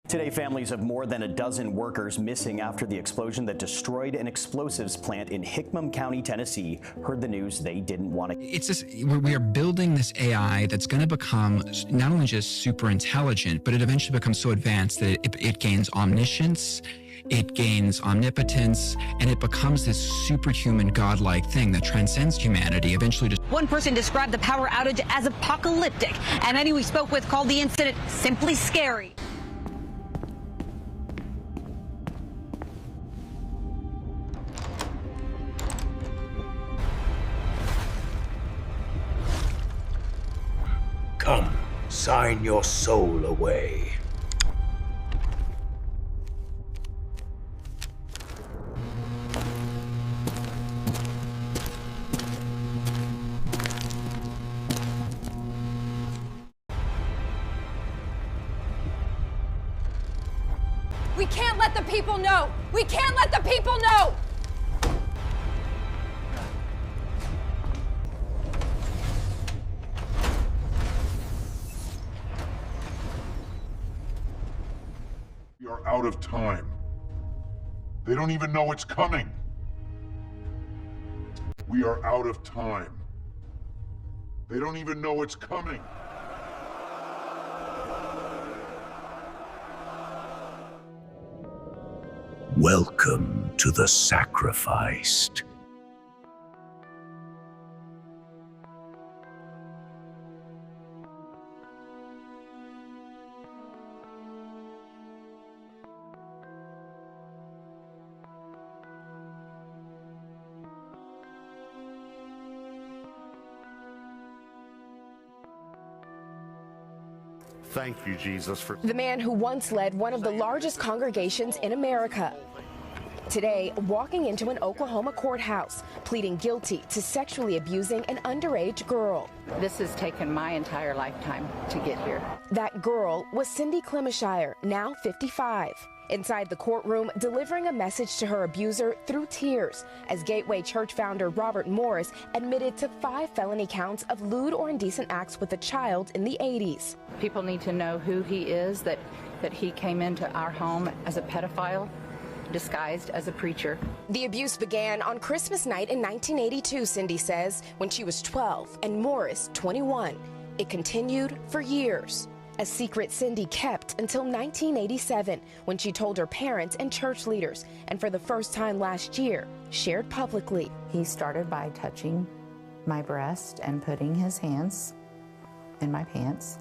Today, families of more than a dozen workers missing after the explosion that destroyed an explosives plant in Hickman County, Tennessee, heard the news they didn't want to. It's this, we are building this AI that's going to become not only just super intelligent, but it eventually becomes so advanced that it gains omniscience, it gains omnipotence, and it becomes this superhuman godlike thing that transcends humanity, eventually just... One person described the power outage as apocalyptic, and many we spoke with called the incident simply scary. Come, sign your soul away. We can't let the people know! We can't let the people know! We are out of time. They don't even know it's coming. We are out of time. They don't even know it's coming. Welcome to the sacrificed. Thank you, Jesus, for The man who once led one of the largest congregations in America. Today, walking into an Oklahoma courthouse, pleading guilty to sexually abusing an underage girl. This has taken my entire lifetime to get here. That girl was Cindy Clemishire, now 55. Inside the courtroom, delivering a message to her abuser through tears, as Gateway Church founder Robert Morris admitted to 5 felony counts of lewd or indecent acts with a child in the 80s. People need to know who he is, that he came into our home as a pedophile, disguised as a preacher. The abuse began on Christmas night in 1982, Cindy says, when she was 12 and Morris 21. It continued for years. A secret Cindy kept until 1987, when she told her parents and church leaders, and for the first time last year, shared publicly. He started by touching my breast and putting his hands in my pants.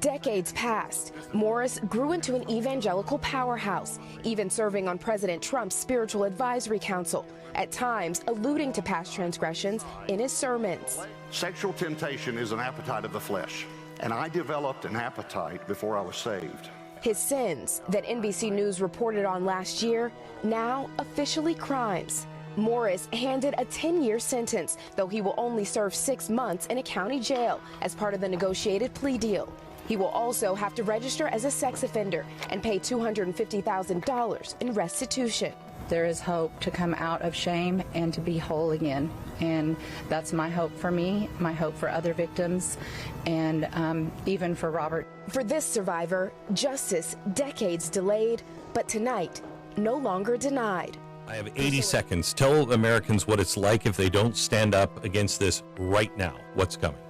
Decades passed. Morris grew into an evangelical powerhouse, even serving on President Trump's Spiritual Advisory Council, at times alluding to past transgressions in his sermons. sexual temptation is an appetite of the flesh. And I developed an appetite before I was saved. His sins that NBC News reported on last year, now officially crimes. Morris handed a 10-year sentence, though he will only serve 6 months in a county jail as part of the negotiated plea deal. He will also have to register as a sex offender and pay $250,000 in restitution. There is hope to come out of shame and to be whole again. And that's my hope for me, my hope for other victims, and even for Robert. For this survivor, justice decades delayed, but tonight, no longer denied. I have 80 seconds. Tell Americans what it's like if they don't stand up against this right now. What's coming?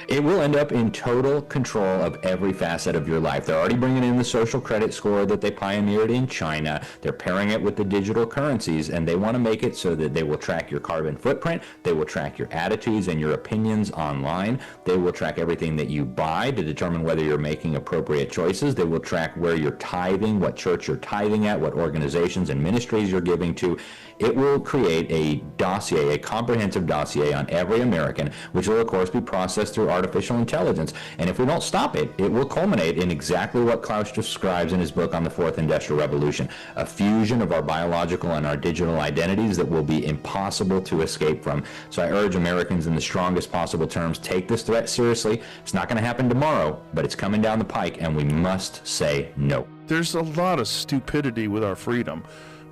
It will end up in total control of every facet of your life. They're already bringing in the social credit score that they pioneered in China. They're pairing it with the digital currencies, and they want to make it so that they will track your carbon footprint. They will track your attitudes and your opinions online. They will track everything that you buy to determine whether you're making appropriate choices. They will track where you're tithing, what church you're tithing at, what organizations and ministries you're giving to. It will create a dossier, a comprehensive dossier on every American, which will, of course, be processed through artificial intelligence. And if we don't stop it, it will culminate in exactly what Klaus describes in his book on the Fourth Industrial Revolution, a fusion of our biological and our digital identities that will be impossible to escape from. So I urge Americans in the strongest possible terms, take this threat seriously. It's not going to happen tomorrow, but it's coming down the pike, and we must say no. There's a lot of stupidity with our freedom,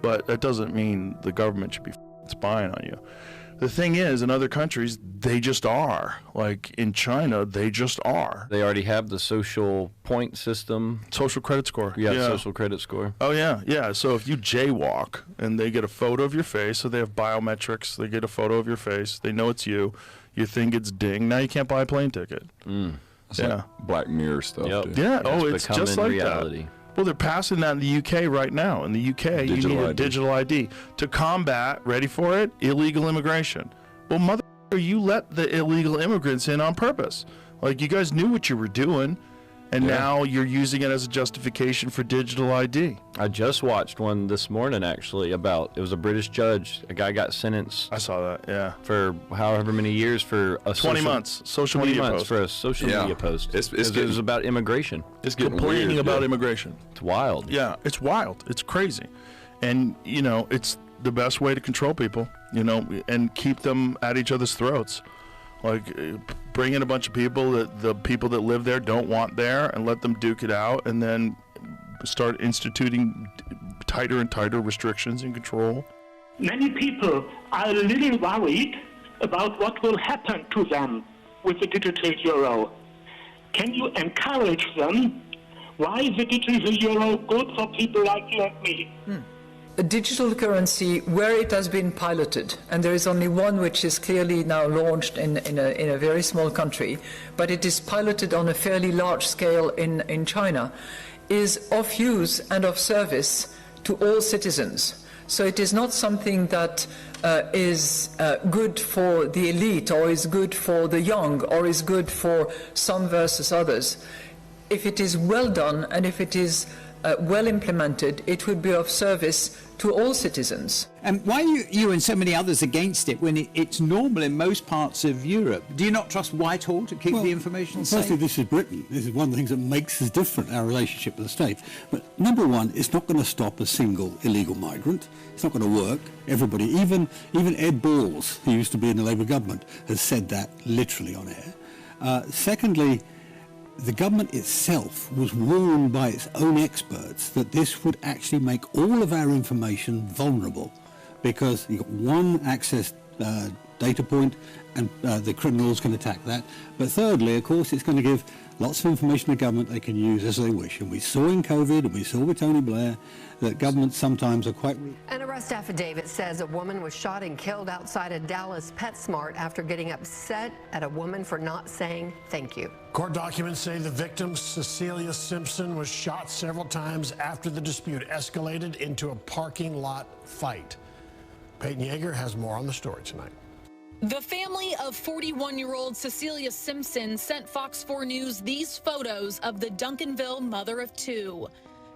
but that doesn't mean the government should be spying on you. The thing is, in other countries, they just are. Like in China, they just are. They already have the social point system. Social credit score. Yeah, social credit score. Oh, yeah, yeah. So if you jaywalk and they get a photo of your face, so they have biometrics, they get a photo of your face, they know it's you, your thing gets dinged, now you can't buy a plane ticket. It's like Black Mirror stuff. Yep. Yeah, it's just like reality. that. Well, they're passing that in the UK right now. In the UK, you need a digital ID to combat, ready for it, illegal immigration. Well, mother, you let the illegal immigrants in on purpose. Like, you guys knew what you were doing, and now you're using it as a justification for digital ID. I just watched one this morning, actually, about, it was a British judge. A guy got sentenced. I saw that, yeah. For however many years for a 20 months, social 20 media months post. for a social media post. It was about immigration. It's getting complaining weird, about immigration. It's wild. Yeah, it's wild. It's crazy. And, you know, it's the best way to control people, you know, and keep them at each other's throats. Like, bring in a bunch of people that the people that live there don't want there and let them duke it out, and then start instituting tighter and tighter restrictions and control. Many people are a little worried about what will happen to them with the digital euro. Can you encourage them? Why is the digital euro good for people like you and me? A digital currency where it has been piloted, and there is only one which is clearly now launched in a very small country, but it is piloted on a fairly large scale in China, is of use and of service to all citizens. So it is not something that is good for the elite, or is good for the young, or is good for some versus others. If it is well done and if it is well implemented, it would be of service to all citizens. And why are you and so many others against it when it's normal in most parts of Europe? Do you not trust Whitehall to keep the information safe? Firstly, this is Britain. This is one of the things that makes us different, our relationship with the state. But number one, it's not going to stop a single illegal migrant. It's not going to work. Everybody, even Ed Balls, who used to be in the Labour government, has said that literally on air. Secondly, the government itself was warned by its own experts that this would actually make all of our information vulnerable, because you've got one access data point and the criminals can attack that. But thirdly, of course, it's going to give lots of information to government they can use as they wish. And we saw in COVID, and we saw with Tony Blair, that governments sometimes are quite... An arrest affidavit says a woman was shot and killed outside a Dallas PetSmart after getting upset at a woman for not saying thank you. Court documents say the victim, Cecilia Simpson, was shot several times after the dispute escalated into a parking lot fight. Peyton Yeager has more on the story tonight. The family of 41-year-old Cecilia Simpson sent Fox 4 News these photos of the Duncanville mother of two.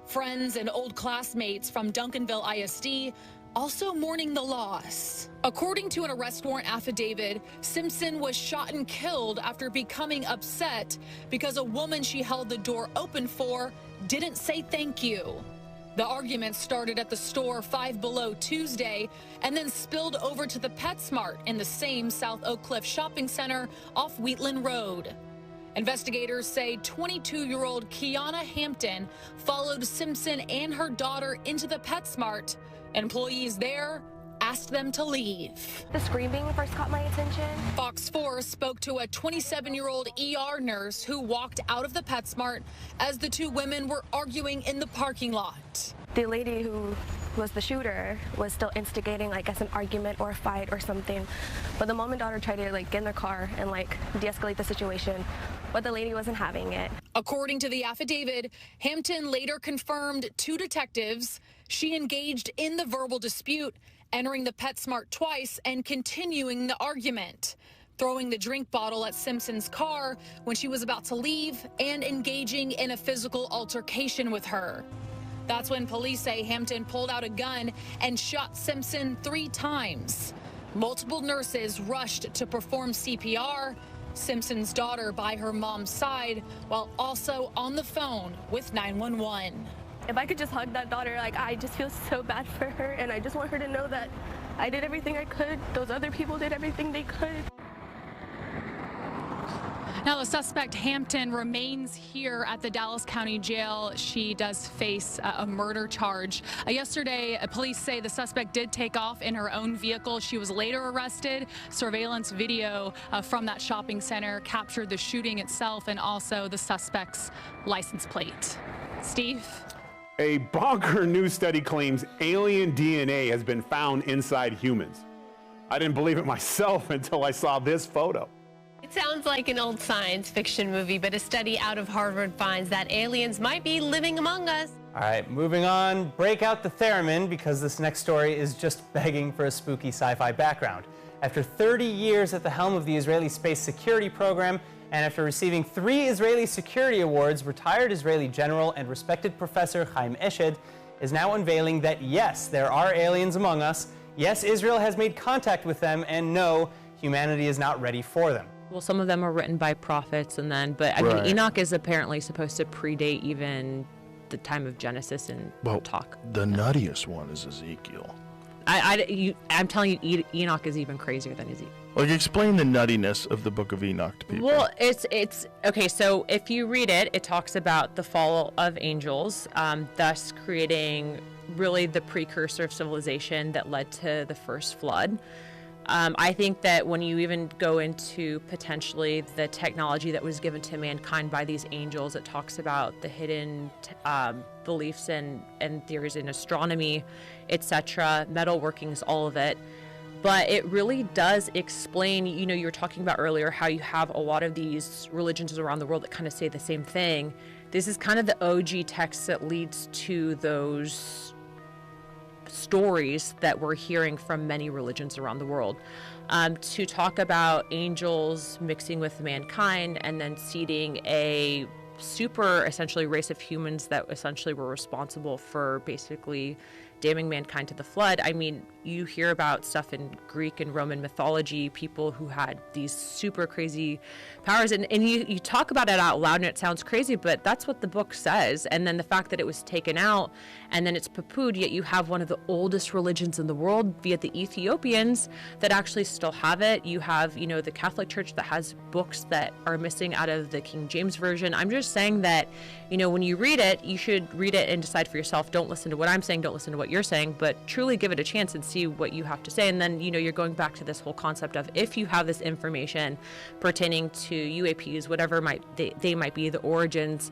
Friends and old classmates from Duncanville ISD also mourning the loss. According to an arrest warrant affidavit, Simpson was shot and killed after becoming upset because a woman she held the door open for didn't say thank you. The argument started at the store Five Below Tuesday and then spilled over to the PetSmart in the same South Oak Cliff shopping center off Wheatland Road. Investigators say 22-year-old Kiana Hampton followed Simpson and her daughter into the PetSmart. Employees there asked them to leave. The screaming first caught my attention. Fox 4 spoke to a 27-year-old ER nurse who walked out of the PetSmart as the two women were arguing in the parking lot. The lady who was the shooter was still instigating, I guess, an argument or a fight or something. But the mom and daughter tried to get in their car and de-escalate the situation, but the lady wasn't having it. According to the affidavit, Hampton later confirmed to detectives she engaged in the verbal dispute, entering the PetSmart twice and continuing the argument, throwing the drink bottle at Simpson's car when she was about to leave, and engaging in a physical altercation with her. That's when police say Hampton pulled out a gun and shot Simpson 3 times. Multiple nurses rushed to perform CPR, Simpson's daughter by her mom's side, while also on the phone with 911. If I could just hug that daughter, I just feel so bad for her, and I just want her to know that I did everything I could. Those other people did everything they could. Now, the suspect, Hampton, remains here at the Dallas County Jail. She does face a murder charge. Yesterday, police say the suspect did take off in her own vehicle. She was later arrested. Surveillance video from that shopping center captured the shooting itself and also the suspect's license plate. Steve? A bonker new study claims alien DNA has been found inside humans. I didn't believe it myself until I saw this photo. It sounds like an old science fiction movie, but a study out of Harvard finds that aliens might be living among us. All right, moving on. Break out the theremin because this next story is just begging for a spooky sci-fi background. After 30 years at the helm of the Israeli space security program, and after receiving 3 Israeli security awards, retired Israeli general and respected professor Chaim Eshed is now unveiling that yes, there are aliens among us, yes, Israel has made contact with them, and no, humanity is not ready for them. Well, some of them are written by prophets, but I mean, Enoch is apparently supposed to predate even the time of Genesis and talk. The nuttiest one is Ezekiel. I'm telling you, Enoch is even crazier than Ezekiel. Like, explain the nuttiness of the Book of Enoch to people. Well, it's okay. So if you read it, it talks about the fall of angels, thus creating really the precursor of civilization that led to the first flood. I think that when you even go into potentially the technology that was given to mankind by these angels, it talks about the hidden beliefs and theories in astronomy, etc., metalworkings, all of it. But it really does explain, you know, you were talking about earlier how you have a lot of these religions around the world that kind of say the same thing. This is kind of the OG text that leads to those stories that we're hearing from many religions around the world. To talk about angels mixing with mankind and then seeding a super essentially race of humans that essentially were responsible for basically damning mankind to the flood. I mean, you hear about stuff in Greek and Roman mythology, people who had these super crazy powers, and you talk about it out loud and it sounds crazy, but that's what the book says. And then the fact that it was taken out and then it's poo-pooed, yet you have one of the oldest religions in the world via the Ethiopians that actually still have it. You have, you know, the Catholic Church that has books that are missing out of the King James Version. I'm just saying that, you know, when you read it, you should read it and decide for yourself. Don't listen to what I'm saying, don't listen to what you're saying, but truly give it a chance and see what you have to say. And then, you know, you're going back to this whole concept of if you have this information pertaining to UAPs, whatever they might be, the origins.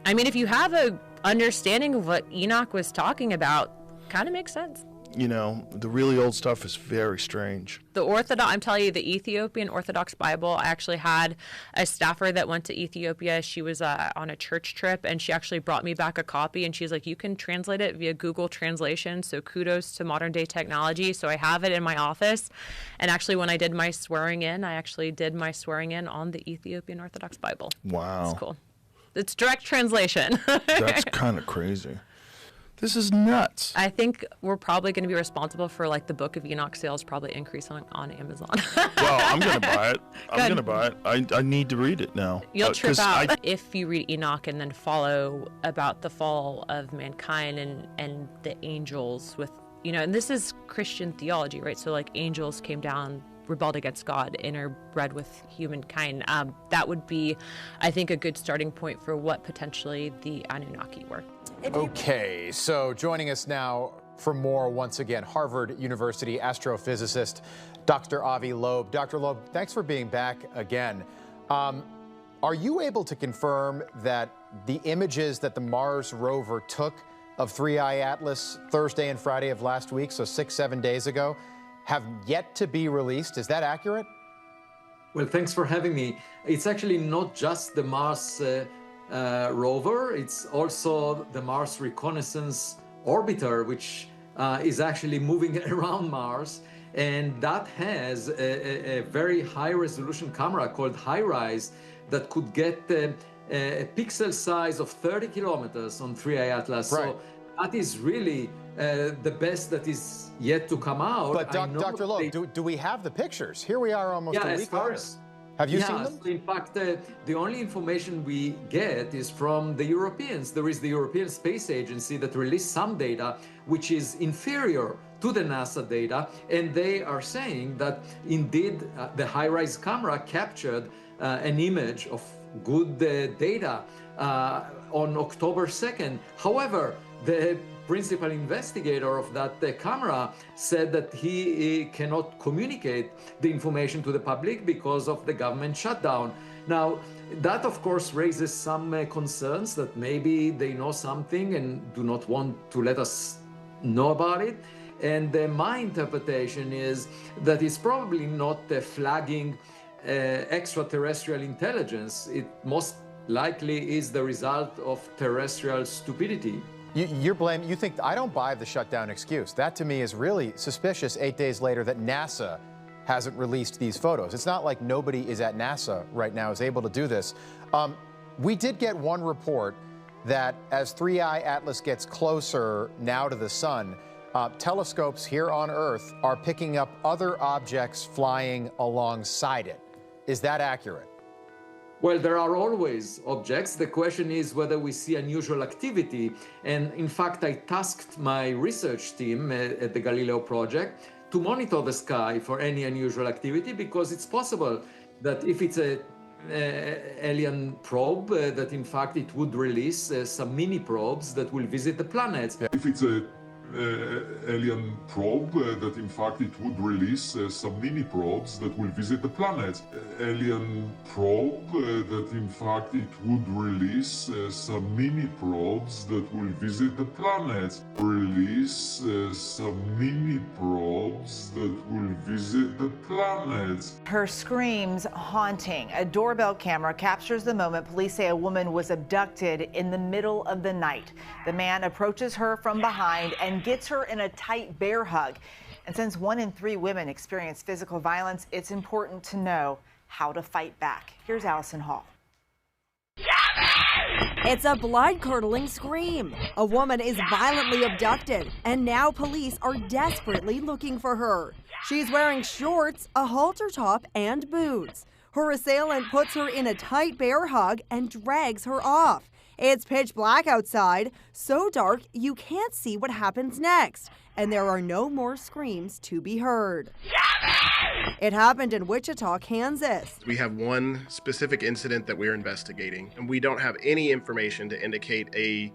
I mean, if you have a understanding of what Enoch was talking about, kind of makes sense. You know, the really old stuff is very strange. The Orthodox, I'm telling you, the Ethiopian Orthodox Bible, I actually had a staffer that went to Ethiopia. She was on a church trip, and she actually brought me back a copy, and she's like, you can translate it via Google Translation, so kudos to modern day technology. So I have it in my office, and actually when I did my swearing in, I actually did my swearing in on the Ethiopian Orthodox Bible. Wow. It's cool. It's direct translation. That's kind of crazy. This is nuts. I think we're probably going to be responsible for like the Book of Enoch sales probably increase on Amazon. Well, I'm going to buy it. I'm going to buy it. I need to read it now. You'll trip out if you read Enoch and then follow about the fall of mankind and the angels with, you know, and this is Christian theology, right? So like angels came down, rebelled against God, interbred with humankind. That would be, I think, a good starting point for what potentially the Anunnaki were. Okay, so joining us now for more, once again, Harvard University astrophysicist Dr. Avi Loeb. Dr. Loeb, thanks for being back again. Are you able to confirm that the images that the Mars rover took of 3I Atlas Thursday and Friday of last week, so 6-7 days ago, have yet to be released? Is that accurate? Well, thanks for having me. It's actually not just the Mars rover, it's also the Mars Reconnaissance Orbiter, which is actually moving around Mars, and that has a very high-resolution camera called HiRISE that could get a pixel size of 30 kilometers on 3I Atlas. Right. So that is really the best that is yet to come out. But Dr. Loeb, do we have the pictures? Here we are almost a week later. Have you seen them? So in fact, the only information we get is from the Europeans. There is the European Space Agency that released some data which is inferior to the NASA data, and they are saying that indeed the high-rise camera captured an image of good data on October 2nd. However, the principal investigator of that camera said that he cannot communicate the information to the public because of the government shutdown. Now, that of course raises some concerns that maybe they know something and do not want to let us know about it. And my interpretation is that it's probably not flagging extraterrestrial intelligence. It most likely is the result of terrestrial stupidity. You think, I don't buy the shutdown excuse. That to me is really suspicious 8 days later that NASA hasn't released these photos. It's not like nobody is at NASA right now is able to do this. We did get one report that as 3I Atlas gets closer now to the sun, telescopes here on Earth are picking up other objects flying alongside it. Is that accurate? Well, there are always objects. The question is whether we see unusual activity. And in fact, I tasked my research team at the Galileo project to monitor the sky for any unusual activity, because it's possible that if it's a alien probe, that in fact it would release some mini probes that will visit the planets. If it's a alien probe, that in fact it would release some mini probes that will visit the planets. Alien probe, that in fact it would release some mini probes that will visit the planets. Release some mini probes that will visit the planets. Her screams haunting. A doorbell camera captures the moment police say a woman was abducted in the middle of the night. The man approaches her from behind and gets her in a tight bear hug. And since 1 in 3 women experience physical violence, it's important to know how to fight back. Here's Allison Hall. It's a blood-curdling scream. A woman is violently abducted, and now police are desperately looking for her. She's wearing shorts, a halter top, and boots. Her assailant puts her in a tight bear hug and drags her off. It's pitch black outside, so dark you can't see what happens next, and there are no more screams to be heard. It happened in Wichita, Kansas. We have one specific incident that we're investigating, and we don't have any information to indicate a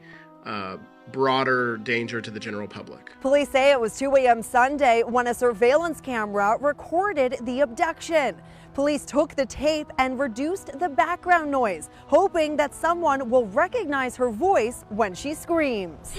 broader danger to the general public. Police say it was 2 a.m. Sunday when a surveillance camera recorded the abduction. Police took the tape and reduced the background noise, hoping that someone will recognize her voice when she screams.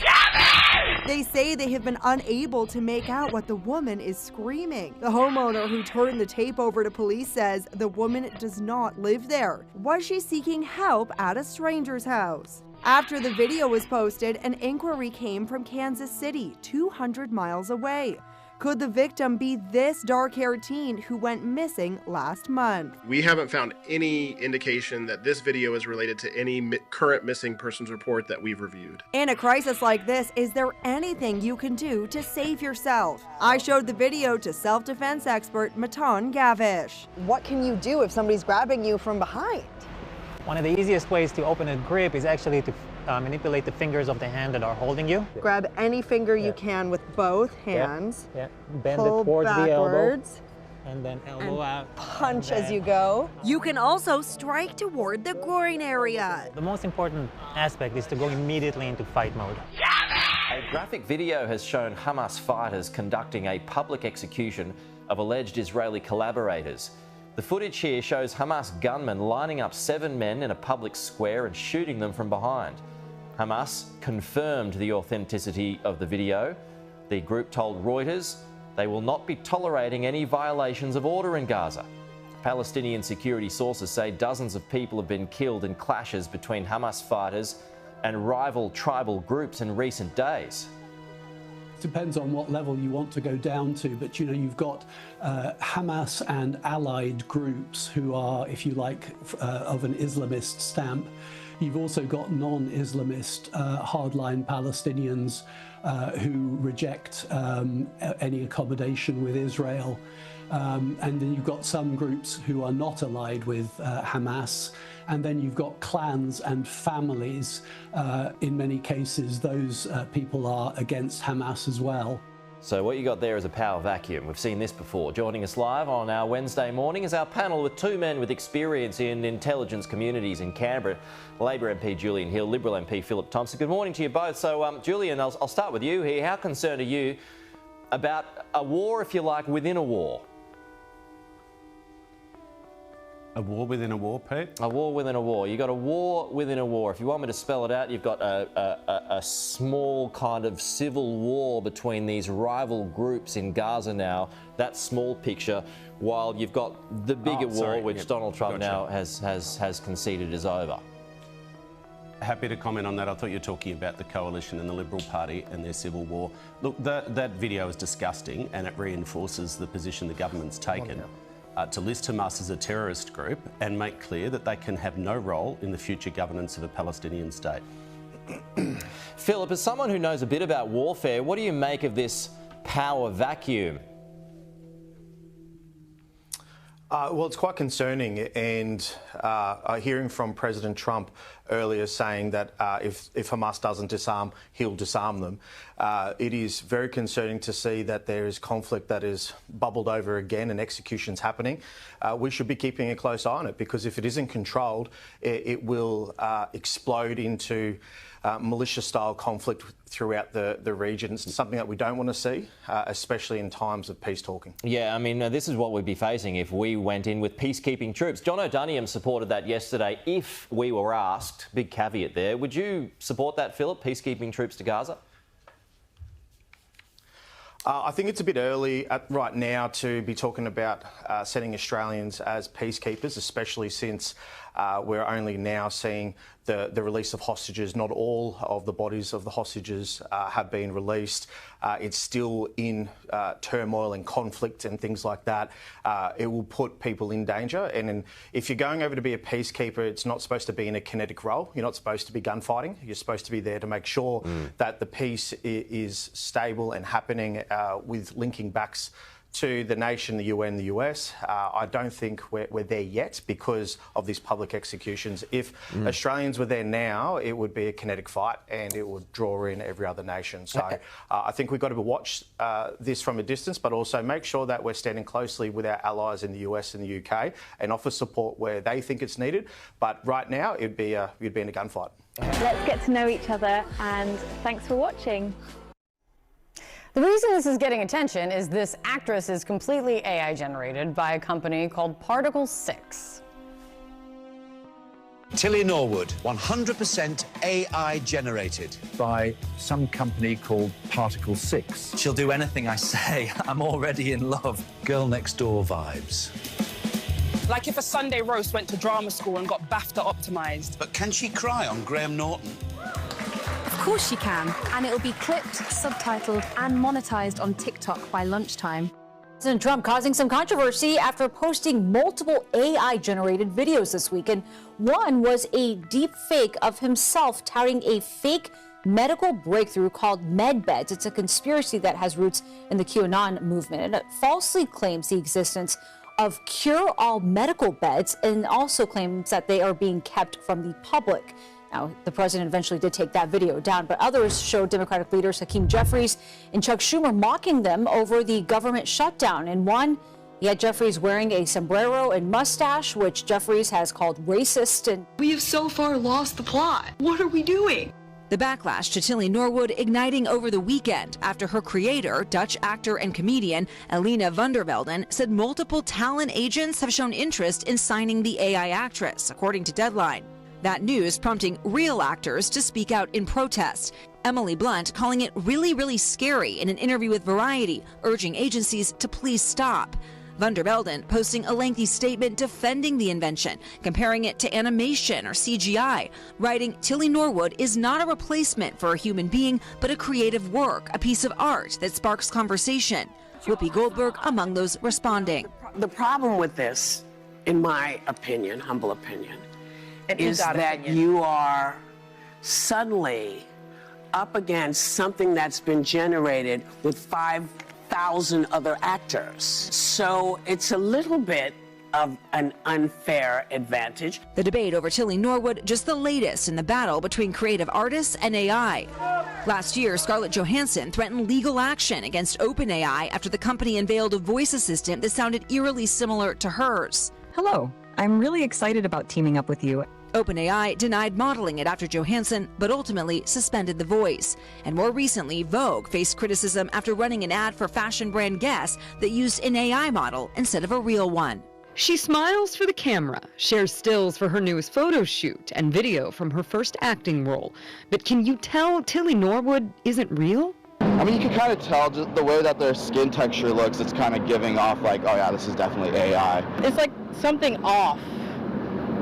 They say they have been unable to make out what the woman is screaming. The homeowner who turned the tape over to police says the woman does not live there. Was she seeking help at a stranger's house? After the video was posted, an inquiry came from Kansas City, 200 miles away. Could the victim be this dark-haired teen who went missing last month? We haven't found any indication that this video is related to any current missing persons report that we've reviewed. In a crisis like this, is there anything you can do to save yourself? I showed the video to self-defense expert Matan Gavish. What can you do if somebody's grabbing you from behind? One of the easiest ways to open a grip is actually to manipulate the fingers of the hand that are holding you. Grab any finger you can with both hands. Yeah. Bend Pull it towards the elbow. backwards. And then elbow out. Punch as you go. You can also strike toward the groin area. The most important aspect is to go immediately into fight mode. A graphic video has shown Hamas fighters conducting a public execution of alleged Israeli collaborators. The footage here shows Hamas gunmen lining up 7 men in a public square and shooting them from behind. Hamas confirmed the authenticity of the video. The group told Reuters they will not be tolerating any violations of order in Gaza. Palestinian security sources say dozens of people have been killed in clashes between Hamas fighters and rival tribal groups in recent days. Depends on what level you want to go down to, but you've got Hamas and allied groups who are, if you like, of an Islamist stamp. You've also got non-Islamist hardline Palestinians who reject any accommodation with Israel. And then you've got some groups who are not allied with Hamas. And then you've got clans and families. In many cases, those people are against Hamas as well. So what you got there is a power vacuum. We've seen this before. Joining us live on our Wednesday morning is our panel with two men with experience in intelligence communities in Canberra. Labor MP Julian Hill, Liberal MP Philip Thompson. Good morning to you both. So Julian, I'll start with you here. How concerned are you about a war, if you like, within a war? A war within a war, Pete? A war within a war. You've got a war within a war. If you want me to spell it out, you've got a small kind of civil war between these rival groups in Gaza now, that small picture, while you've got the bigger war, which Donald Trump now has conceded is over. Happy to comment on that. I thought you were talking about the coalition and the Liberal Party and their civil war. Look, that video is disgusting and it reinforces the position the government's taken. To list Hamas as a terrorist group and make clear that they can have no role in the future governance of a Palestinian state. Philip, as someone who knows a bit about warfare, what do you make of this power vacuum? Well, it's quite concerning, and hearing from President Trump earlier saying that if Hamas doesn't disarm, he'll disarm them. It is very concerning to see that there is conflict that is bubbled over again and executions happening. We should be keeping a close eye on it, because if it isn't controlled, it will explode into militia-style conflict throughout the region. It's something that we don't want to see, especially in times of peace talking. Yeah, I mean, this is what we'd be facing if we went in with peacekeeping troops. John O'Duniam supported that yesterday if we were asked. Big caveat there. Would you support that, Philip, peacekeeping troops to Gaza? I think it's a bit early right now to be talking about setting Australians as peacekeepers, especially since we're only now seeing the release of hostages. Not all of the bodies of the hostages have been released. It's still in turmoil and conflict and things like that. It will put people in danger. And if you're going over to be a peacekeeper, it's not supposed to be in a kinetic role. You're not supposed to be gunfighting. You're supposed to be there to make sure that the peace is stable and happening with linking backs to the nation, the UN, the US. I don't think we're there yet because of these public executions. If Australians were there now, it would be a kinetic fight and it would draw in every other nation. So I think we've got to watch this from a distance, but also make sure that we're standing closely with our allies in the US and the UK and offer support where they think it's needed. But right now, you'd be in a gunfight. Let's get to know each other, and thanks for watching. The reason this is getting attention is this actress is completely AI generated by a company called Particle 6. Tilly Norwood, 100% AI generated. By some company called Particle 6. She'll do anything I say. I'm already in love. Girl next door vibes. Like if a Sunday roast went to drama school and got BAFTA optimised. But can she cry on Graham Norton? Of course she can, and it'll be clipped, subtitled, and monetized on TikTok by lunchtime. President Trump causing some controversy after posting multiple AI-generated videos this week, and one was a deep fake of himself touting a fake medical breakthrough called MedBeds. It's a conspiracy that has roots in the QAnon movement, and it falsely claims the existence of cure-all medical beds and also claims that they are being kept from the public. Now, the president eventually did take that video down, but others showed Democratic leaders Hakeem Jeffries and Chuck Schumer mocking them over the government shutdown. In one, he had Jeffries wearing a sombrero and mustache, which Jeffries has called racist. And we have so far lost the plot. What are we doing? The backlash to Tilly Norwood igniting over the weekend after her creator, Dutch actor and comedian Elina van der Velden, said multiple talent agents have shown interest in signing the AI actress, according to Deadline. That news prompting real actors to speak out in protest. Emily Blunt calling it really scary in an interview with Variety, urging agencies to please stop. Van der Velden posting a lengthy statement defending the invention, comparing it to animation or CGI, writing Tilly Norwood is not a replacement for a human being, but a creative work, a piece of art that sparks conversation. Whoopi Goldberg among those responding. The problem with this, in my opinion, humble opinion, is that you are suddenly up against something that's been generated with 5,000 other actors. So it's a little bit of an unfair advantage. The debate over Tilly Norwood just the latest in the battle between creative artists and AI. Last year, Scarlett Johansson threatened legal action against OpenAI after the company unveiled a voice assistant that sounded eerily similar to hers. Hello, I'm really excited about teaming up with you. OpenAI denied modeling it after Johansson, but ultimately suspended the voice. And more recently, Vogue faced criticism after running an ad for fashion brand Guess that used an AI model instead of a real one. She smiles for the camera, shares stills for her newest photo shoot, and video from her first acting role. But can you tell Tilly Norwood isn't real? I mean, you can kind of tell just the way that their skin texture looks, it's kind of giving off like, oh yeah, this is definitely AI. It's like something off.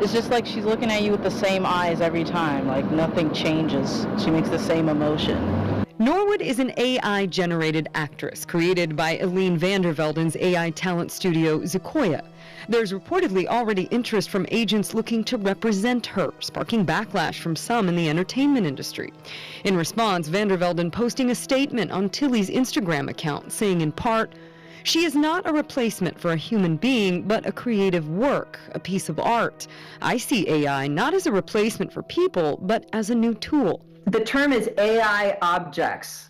It's just like she's looking at you with the same eyes every time, like nothing changes. She makes the same emotion. Norwood is an AI-generated actress created by Eline Vandervelden's AI talent studio, Sequoia. There's reportedly already interest from agents looking to represent her, sparking backlash from some in the entertainment industry. In response, Vandervelden posting a statement on Tilly's Instagram account saying in part, "She is not a replacement for a human being, but a creative work, a piece of art. I see AI not as a replacement for people, but as a new tool." The term is AI objects.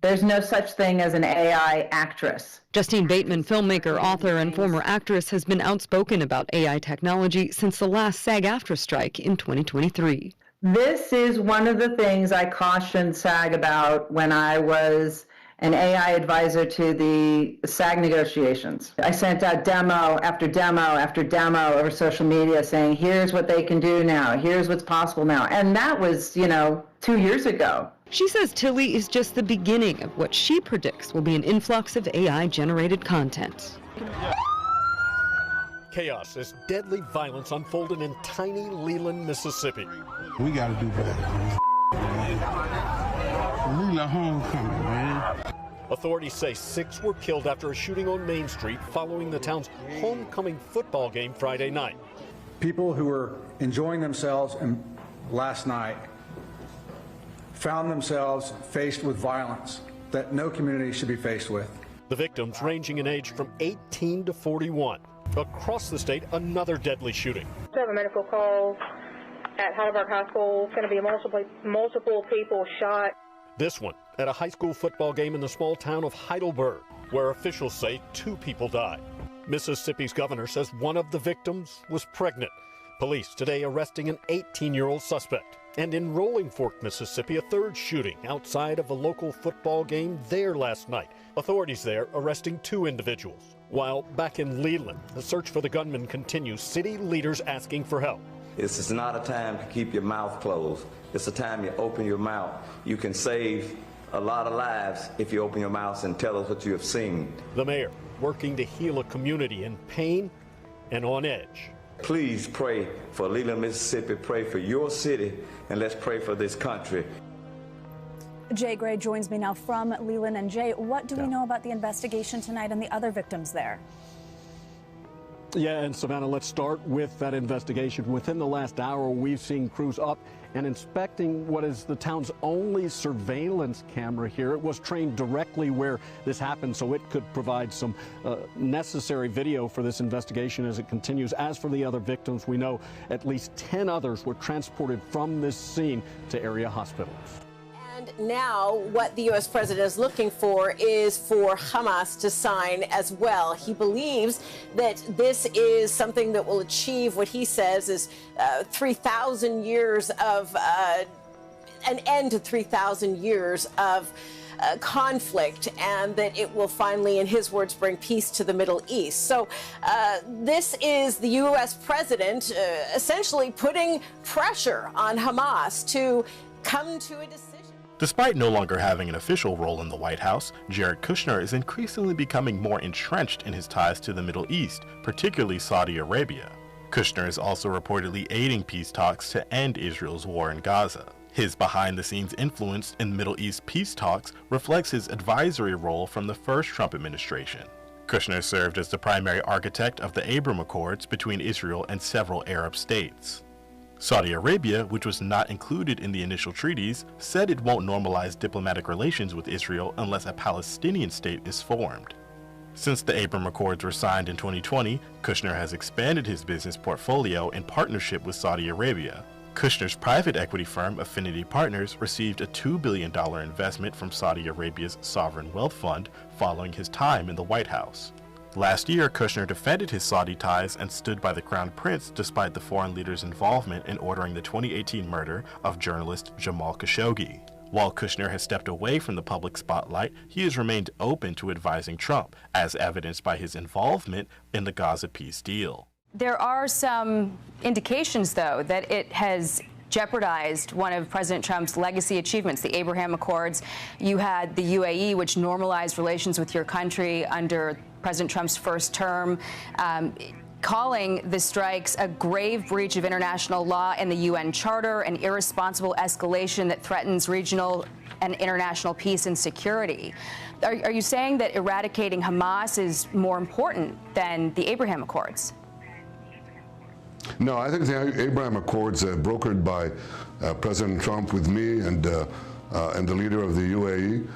There's no such thing as an AI actress. Justine Bateman, filmmaker, author, and former actress, has been outspoken about AI technology since the last SAG-AFTRA strike in 2023. This is one of the things I cautioned SAG about when I was an AI advisor to the SAG negotiations. I sent out demo after demo after demo over social media saying, here's what they can do now, here's what's possible now. And that was, 2 years ago. She says Tilly is just the beginning of what she predicts will be an influx of AI-generated content. Chaos as deadly violence unfolded in tiny Leland, Mississippi. We gotta do better. Leland homecoming, man. Authorities say 6 were killed after a shooting on Main Street following the town's homecoming football game Friday night. People who were enjoying themselves last night found themselves faced with violence that no community should be faced with. The victims ranging in age from 18 to 41. Across the state, another deadly shooting. We have a medical call at Heidelberg High School. It's going to be multiple people shot. This one at a high school football game in the small town of Heidelberg, where officials say 2 people died. Mississippi's governor says one of the victims was pregnant. Police today arresting an 18-year-old suspect. And in Rolling Fork, Mississippi, a third shooting outside of a local football game there last night. Authorities there arresting 2 individuals. While back in Leland, the search for the gunman continues, city leaders asking for help. This is not a time to keep your mouth closed. It's a time you open your mouth. You can save a lot of lives if you open your mouth and tell us what you have seen. The mayor working to heal a community in pain and on edge. Please pray for Leland, Mississippi. Pray for your city, and let's pray for this country. Jay Gray joins me now from Leland. And Jay, what do we know about the investigation tonight and the other victims there? Yeah, and Savannah, let's start with that investigation. Within the last hour, we've seen crews up and inspecting what is the town's only surveillance camera here. It was trained directly where this happened, so it could provide some necessary video for this investigation as it continues. As for the other victims, we know at least 10 others were transported from this scene to area hospitals. And now what the U.S. president is looking for is for Hamas to sign as well. He believes that this is something that will achieve what he says is 3,000 years of an end to 3,000 years of conflict, and that it will finally, in his words, bring peace to the Middle East. So this is the U.S. president essentially putting pressure on Hamas to come to a decision. Despite no longer having an official role in the White House, Jared Kushner is increasingly becoming more entrenched in his ties to the Middle East, particularly Saudi Arabia. Kushner is also reportedly aiding peace talks to end Israel's war in Gaza. His behind-the-scenes influence in Middle East peace talks reflects his advisory role from the first Trump administration. Kushner served as the primary architect of the Abraham Accords between Israel and several Arab states. Saudi Arabia, which was not included in the initial treaties, said it won't normalize diplomatic relations with Israel unless a Palestinian state is formed. Since the Abraham Accords were signed in 2020, Kushner has expanded his business portfolio in partnership with Saudi Arabia. Kushner's private equity firm, Affinity Partners, received a $2 billion investment from Saudi Arabia's sovereign wealth fund following his time in the White House. Last year, Kushner defended his Saudi ties and stood by the Crown Prince despite the foreign leader's involvement in ordering the 2018 murder of journalist Jamal Khashoggi. While Kushner has stepped away from the public spotlight, he has remained open to advising Trump, as evidenced by his involvement in the Gaza peace deal. There are some indications, though, that it has jeopardized one of President Trump's legacy achievements, the Abraham Accords. You had the UAE, which normalized relations with your country under President Trump's first term, calling the strikes a grave breach of international law and the UN Charter, an irresponsible escalation that threatens regional and international peace and security. Are you saying that eradicating Hamas is more important than the Abraham Accords? No, I think the Abraham Accords brokered by President Trump with me and the leader of the UAE,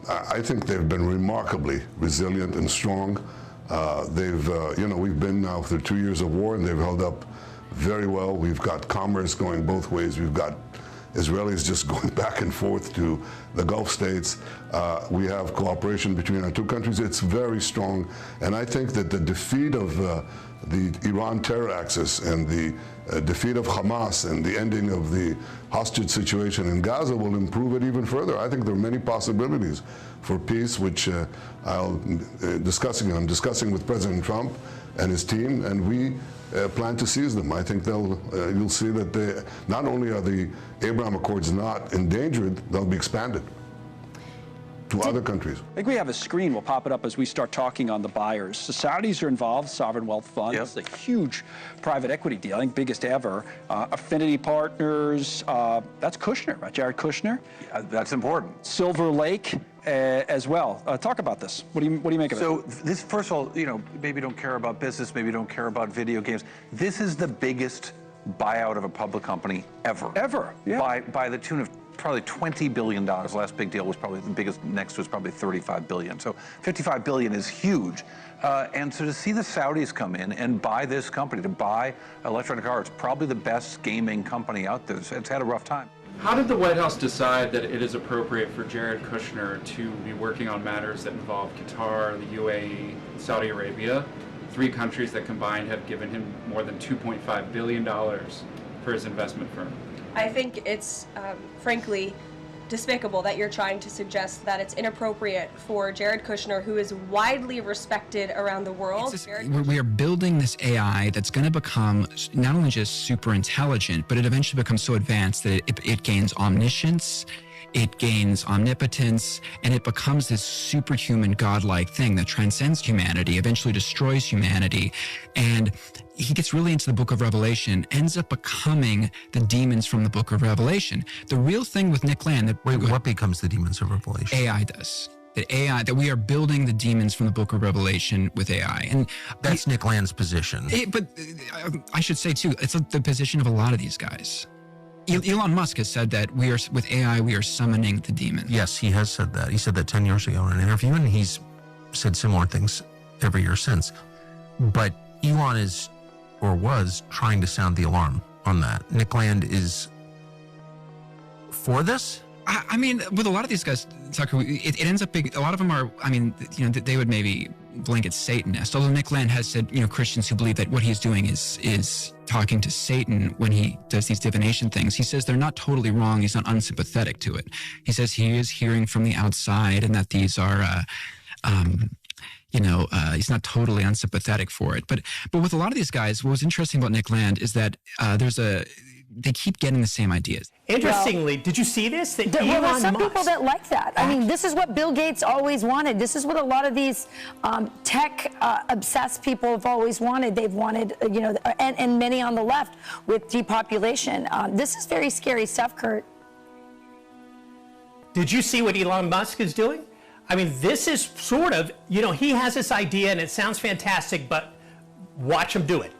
I think they've been remarkably resilient and strong. We've been now through 2 years of war and they've held up very well. We've got commerce going both ways. We've got Israelis just going back and forth to the Gulf states. We have cooperation between our two countries. It's very strong. And I think that the defeat of the Iran terror axis and the defeat of Hamas and the ending of the hostage situation in Gaza will improve it even further. I think there are many possibilities for peace, which I'm discussing with President Trump and his team, and we plan to seize them. I think you'll see that not only are the Abraham Accords not endangered, they'll be expanded to other countries. I think we have a screen. We'll pop it up as we start talking on the buyers. The Saudis are involved, sovereign wealth fund. Yep. It's a huge private equity deal, I think biggest ever. Affinity Partners, that's Kushner, right? Jared Kushner. Yeah, that's important. Silver Lake as well. Talk about this. What do you make of it? So this, first of all, maybe don't care about business, maybe don't care about video games. This is the biggest buyout of a public company ever. Ever, yeah. By the tune of probably $20 billion. The last big deal was probably the biggest, next was probably $35 billion. So $55 billion is huge. And so to see the Saudis come in and buy this company, to buy Electronic Arts, probably the best gaming company out there. It's had a rough time. How did the White House decide that it is appropriate for Jared Kushner to be working on matters that involve Qatar, the UAE, Saudi Arabia, 3 countries that combined have given him more than $2.5 billion for his investment firm? I think it's, frankly, despicable that you're trying to suggest that it's inappropriate for Jared Kushner, who is widely respected around the world. We are building this AI that's going to become not only just super intelligent, but it eventually becomes so advanced that it gains omniscience, it gains omnipotence, and it becomes this superhuman godlike thing that transcends humanity, eventually destroys humanity. And he gets really into the book of Revelation, ends up becoming the demons from the book of Revelation. The real thing with Nick Land... what becomes the demons of Revelation? AI does. That we are building the demons from the book of Revelation with AI. And that's Nick Land's position. But I should say, too, it's the position of a lot of these guys. Elon Musk has said that with AI, we are summoning the demons. Yes, he has said that. He said that 10 years ago in an interview, and he's said similar things every year since. But Elon was trying to sound the alarm on that. Nick Land is for this? I mean, with a lot of these guys, Tucker, it ends up being, a lot of them are, they would maybe blink at Satanist. Although Nick Land has said, Christians who believe that what he's doing is talking to Satan when he does these divination things. He says they're not totally wrong. He's not unsympathetic to it. He says he is hearing from the outside and that these are, he's not totally unsympathetic for it. But with a lot of these guys, what was interesting about Nick Land is that they keep getting the same ideas. Interestingly, did you see this? There are some people that like that. I mean, this is what Bill Gates always wanted. This is what a lot of these tech-obsessed people have always wanted. They've wanted, and many on the left with depopulation. This is very scary stuff, Kurt. Did you see what Elon Musk is doing? I mean, this is sort of, he has this idea and it sounds fantastic, but watch him do it.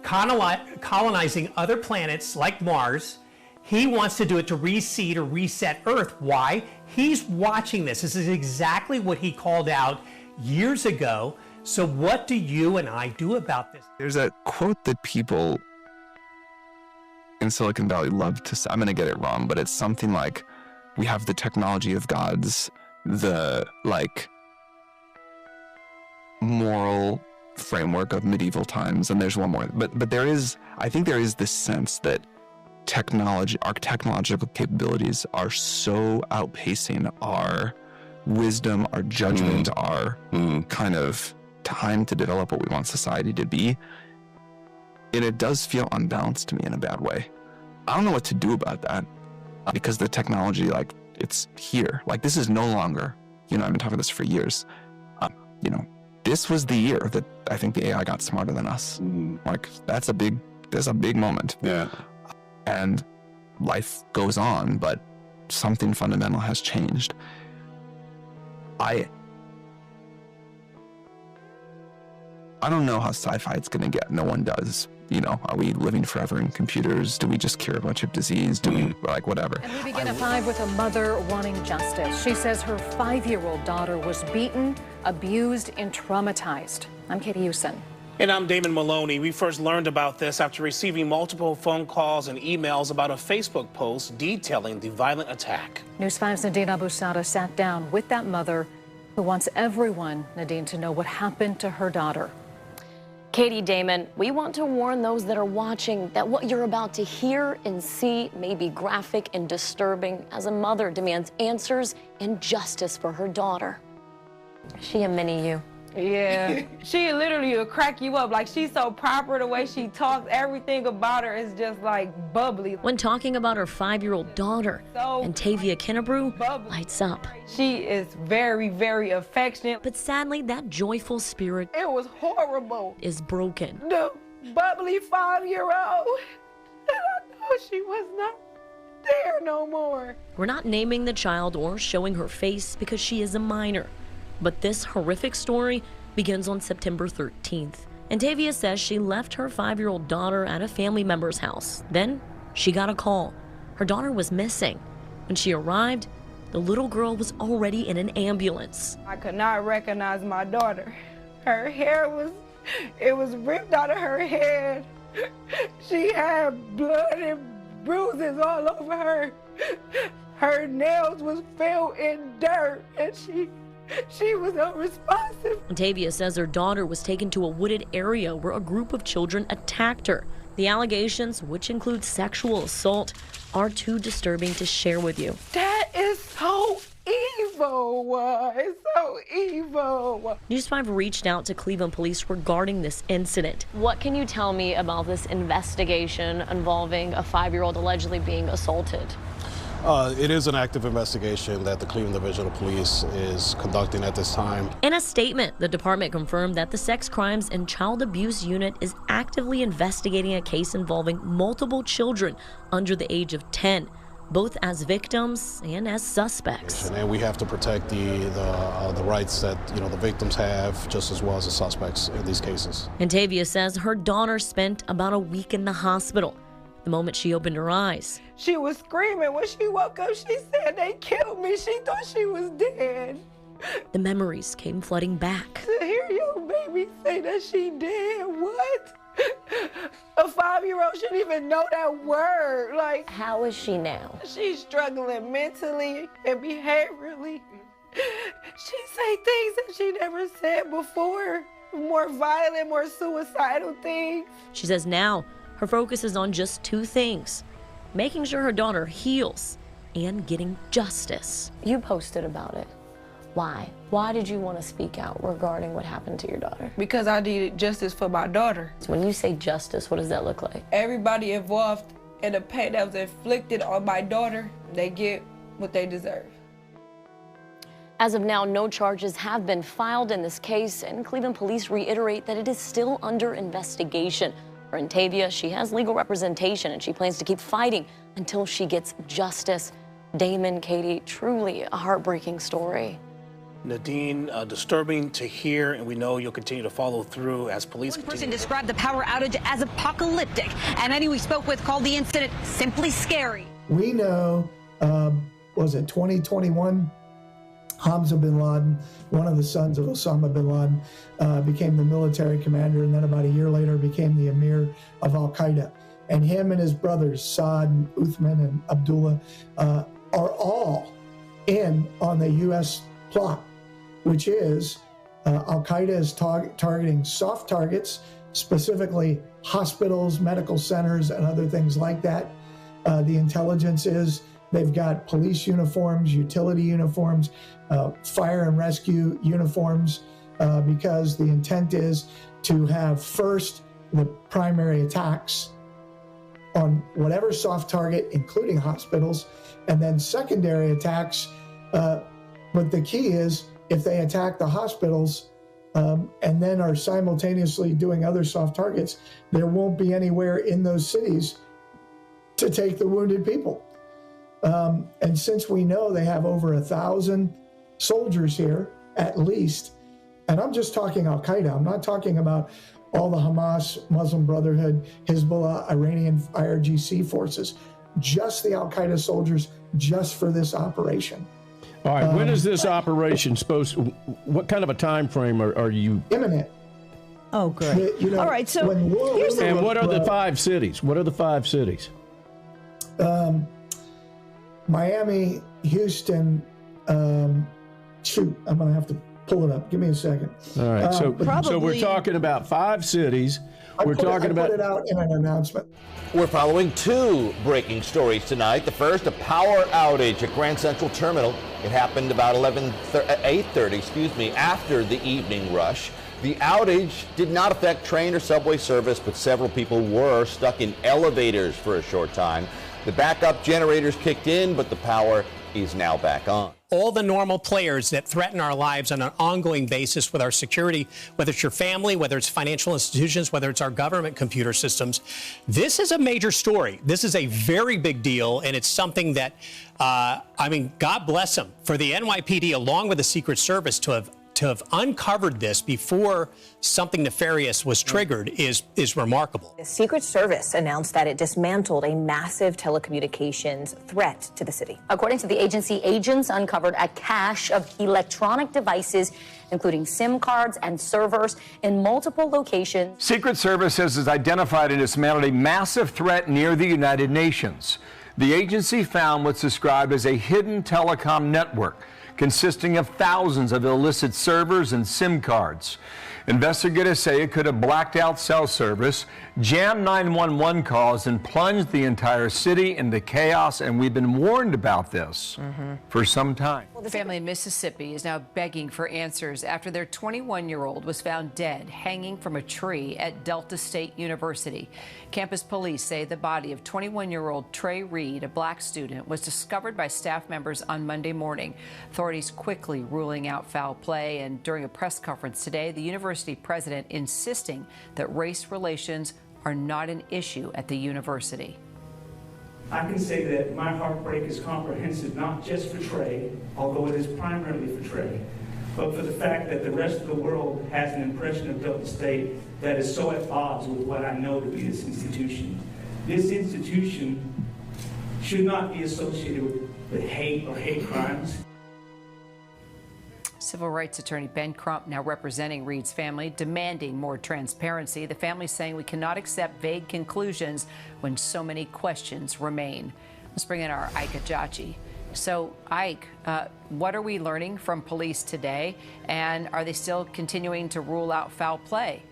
Colonizing other planets like Mars. He wants to do it to reseed or reset Earth. Why? He's watching this. This is exactly what he called out years ago. So what do you and I do about this? There's a quote that people in Silicon Valley love to say. I'm going to get it wrong, but it's something like, we have the technology of gods, the moral framework of medieval times, and there's one more. But I think there is this sense that our technological capabilities are so outpacing our wisdom, our judgment, our kind of time to develop what we want society to be. And it does feel unbalanced to me in a bad way. I don't know what to do about that, because the technology, it's here. This is no longer, I've been talking about this for years. This was the year that I think the AI got smarter than us. That's a big moment. Yeah. And life goes on, but something fundamental has changed. I don't know how sci-fi it's going to get. No one does. Are we living forever in computers? Do we just cure a bunch of disease? Do we, whatever? And we begin at 5 with a mother wanting justice. She says her 5-year-old daughter was beaten, abused, and traumatized. I'm Katie Houston. And I'm Damon Maloney. We first learned about this after receiving multiple phone calls and emails about a Facebook post detailing the violent attack. News 5's Nadine Abusada sat down with that mother who wants everyone, Nadine, to know what happened to her daughter. Katie, Damon, we want to warn those that are watching that what you're about to hear and see may be graphic and disturbing as a mother demands answers and justice for her daughter. She a mini you. Yeah, she literally will crack you up. She's so proper, the way she talks, everything about her is just bubbly. When talking about her 5-year-old daughter, Antavia Kennebrew lights up. She is very, very affectionate. But sadly, that joyful spirit it was horrible. Is broken. The bubbly 5-year-old, and I know she was not there no more. We're not naming the child or showing her face because she is a minor. But this horrific story begins on September 13th. Antavia says she left her 5-year-old daughter at a family member's house. Then she got a call. Her daughter was missing. When she arrived, the little girl was already in an ambulance. I could not recognize my daughter. Her hair was ripped out of her head. She had blood and bruises all over her. Her nails was filled in dirt, and she was unresponsive. Antavia says her daughter was taken to a wooded area where a group of children attacked her. The allegations, which include sexual assault, are too disturbing to share with you. That is so evil. It's so evil. News 5 reached out to Cleveland police regarding this incident. What can you tell me about this investigation involving a 5-year-old allegedly being assaulted? It is an active investigation that the Cleveland Division of Police is conducting at this time. In a statement, the department confirmed that the Sex Crimes and Child Abuse Unit is actively investigating a case involving multiple children under the age of 10, both as victims and as suspects. And we have to protect the rights that the victims have, just as well as the suspects in these cases. Antavia says her daughter spent about a week in the hospital. The moment she opened her eyes, she was screaming. When she woke up, she said, "They killed me." She thought she was dead. The memories came flooding back. To hear your baby say that she dead, what? A 5-year-old shouldn't even know that word. How is she now? She's struggling mentally and behaviorally. She say things that she never said before, more violent, more suicidal things. She says now her focus is on just 2 things: making sure her daughter heals and getting justice. You posted about it. Why? Why did you want to speak out regarding what happened to your daughter? Because I needed justice for my daughter. So when you say justice, what does that look like? Everybody involved in the pain that was inflicted on my daughter, they get what they deserve. As of now, no charges have been filed in this case, and Cleveland police reiterate that it is still under investigation. For Antavia, she has legal representation and she plans to keep fighting until she gets justice. Damon, Katie, truly a heartbreaking story. Nadine, disturbing to hear, and we know you'll continue to follow through as police continue. One person described the power outage as apocalyptic, and many we spoke with called the incident simply scary. We know, was it 2021 Hamza bin Laden, one of the sons of Osama bin Laden, became the military commander, and then about a year later became the emir of Al-Qaeda. And him and his brothers, Saad, and Uthman, and Abdullah, are all in on the U.S. plot, which is Al-Qaeda is targeting soft targets, specifically hospitals, medical centers, and other things like that. The intelligence is they've got police uniforms, utility uniforms, fire and rescue uniforms, because the intent is to have first the primary attacks on whatever soft target, including hospitals, and then secondary attacks. But the key is if they attack the hospitals and then are simultaneously doing other soft targets, there won't be anywhere in those cities to take the wounded people. And since we know they have over 1,000 soldiers here, at least, and I'm just talking Al-Qaeda, I'm not talking about all the Hamas, Muslim Brotherhood, Hezbollah, Iranian IRGC forces, just the Al-Qaeda soldiers, just for this operation. All right, when is this operation supposed to, what kind of a time frame are you? Imminent. Oh, good. You know, all right, so here's and what are the 5 cities? What are the 5 cities? Miami, Houston, shoot, I'm going to have to pull it up. Give me a second. All right, so we're talking about 5 cities. I put it out in an announcement. We're following 2 breaking stories tonight. The first, a power outage at Grand Central Terminal. It happened about 8:30, after the evening rush. The outage did not affect train or subway service, but several people were stuck in elevators for a short time. The backup generators kicked in, but the power is now back on. All the normal players that threaten our lives on an ongoing basis with our security, whether it's your family, whether it's financial institutions, whether it's our government computer systems. This is a major story. This is a very big deal, and it's something that, God bless them for the NYPD, along with the Secret Service, to have uncovered this before something nefarious was triggered is remarkable. The Secret Service announced that it dismantled a massive telecommunications threat to the city. According to the agency, agents uncovered a cache of electronic devices, including SIM cards and servers, in multiple locations. Secret Service has identified and dismantled a massive threat near the United Nations. The agency found what's described as a hidden telecom network consisting of thousands of illicit servers and SIM cards. Investigators say it could have blacked out cell service, jammed 911 calls, and plunged the entire city into chaos, and we've been warned about this for some time. The family in Mississippi is now begging for answers after their 21-year-old was found dead hanging from a tree at Delta State University. Campus police say the body of 21-year-old Trey Reed, a black student, was discovered by staff members on Monday morning. Authorities quickly ruling out foul play, and during a press conference today, the university president insisting that race relations are not an issue at the university. I can say that my heartbreak is comprehensive, not just for Trey, although it is primarily for Trey, but for the fact that the rest of the world has an impression of Delta State that is so at odds with what I know to be this institution. This institution should not be associated with hate or hate crimes. Civil rights attorney Ben Crump, now representing Reed's family, demanding more transparency. The family saying we cannot accept vague conclusions when so many questions remain. Let's bring in our Ike Ajachi. So, Ike, what are we learning from police today, and are they still continuing to rule out foul play?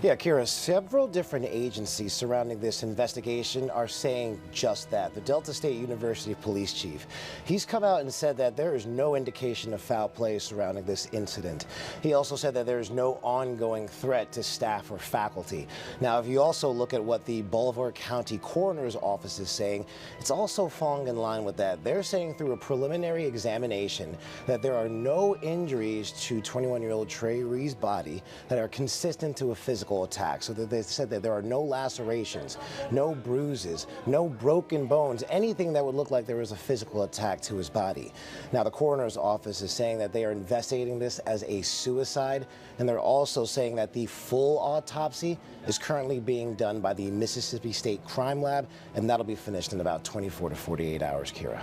Yeah, Kira, several different agencies surrounding this investigation are saying just that. The Delta State University police chief, he's come out and said that there is no indication of foul play surrounding this incident. He also said that there is no ongoing threat to staff or faculty. Now, if you also look at what the Bolivar County Coroner's Office is saying, it's also falling in line with that. They're saying through a preliminary examination that there are no injuries to 21-year-old Trey Reed's body that are consistent to a physical attack. So that they said that there are no lacerations, no bruises, no broken bones, anything that would look like there was a physical attack to his body. Now, the coroner's office is saying that they are investigating this as a suicide, and they're also saying that the full autopsy is currently being done by the Mississippi State Crime Lab, and that'll be finished in about 24 to 48 hours, Kira.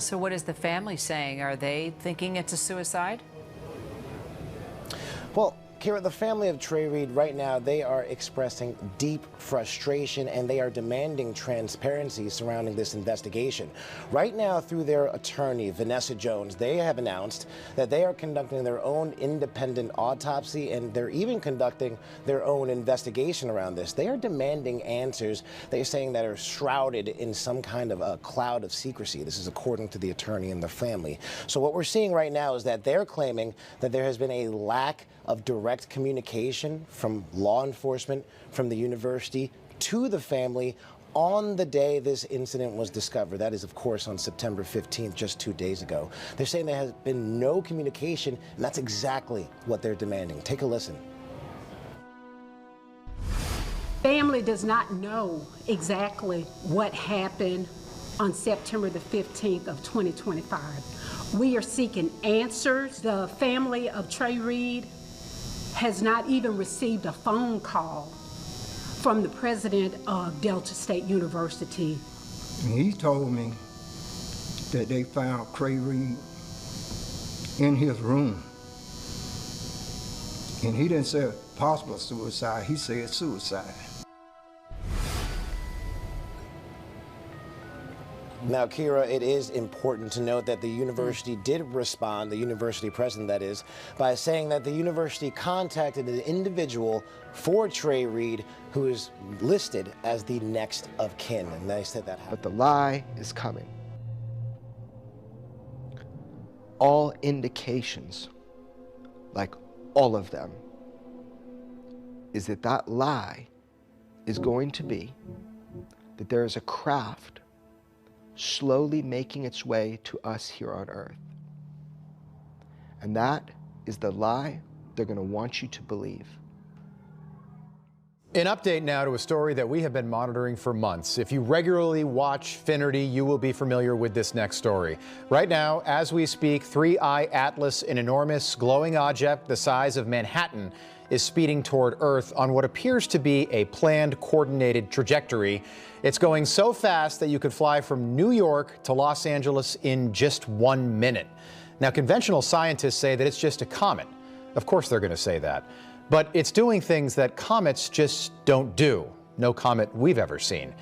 So what is the family saying? Are they thinking it's a suicide? Well, Kira, the family of Trey Reed right now, they are expressing deep frustration and they are demanding transparency surrounding this investigation. Right now, through their attorney, Vanessa Jones, they have announced that they are conducting their own independent autopsy and they're even conducting their own investigation around this. They are demanding answers, they're saying, that are shrouded in some kind of a cloud of secrecy. This is according to the attorney and the family. So what we're seeing right now is that they're claiming that there has been a lack of direct communication from law enforcement, from the university to the family on the day this incident was discovered. That is, of course, on September 15th, just 2 days ago. They're saying there has been no communication, and that's exactly what they're demanding. Take a listen. Family does not know exactly what happened on September the 15th of 2025. We are seeking answers. The family of Trey Reed has not even received a phone call from the president of Delta State University. He told me that they found Trey Reed in his room. And he didn't say possible suicide, he said suicide. Now, Kira, it is important to note that the university did respond, the university president that is, by saying that the university contacted an individual for Trey Reed who is listed as the next of kin, and they said that happened. But the lie is coming. All indications, like all of them, is that that lie is going to be that there is a craft slowly making its way to us here on Earth. And that is the lie they're going to want you to believe. An update now to a story that we have been monitoring for months. If you regularly watch Finnerty, you will be familiar with this next story. Right now, as we speak, 3I Atlas, an enormous glowing object the size of Manhattan, is speeding toward Earth on what appears to be a planned, coordinated trajectory. It's going so fast that you could fly from New York to Los Angeles in just 1 minute. Now, conventional scientists say that it's just a comet. Of course they're going to say that. But it's doing things that comets just don't do. No comet we've ever seen.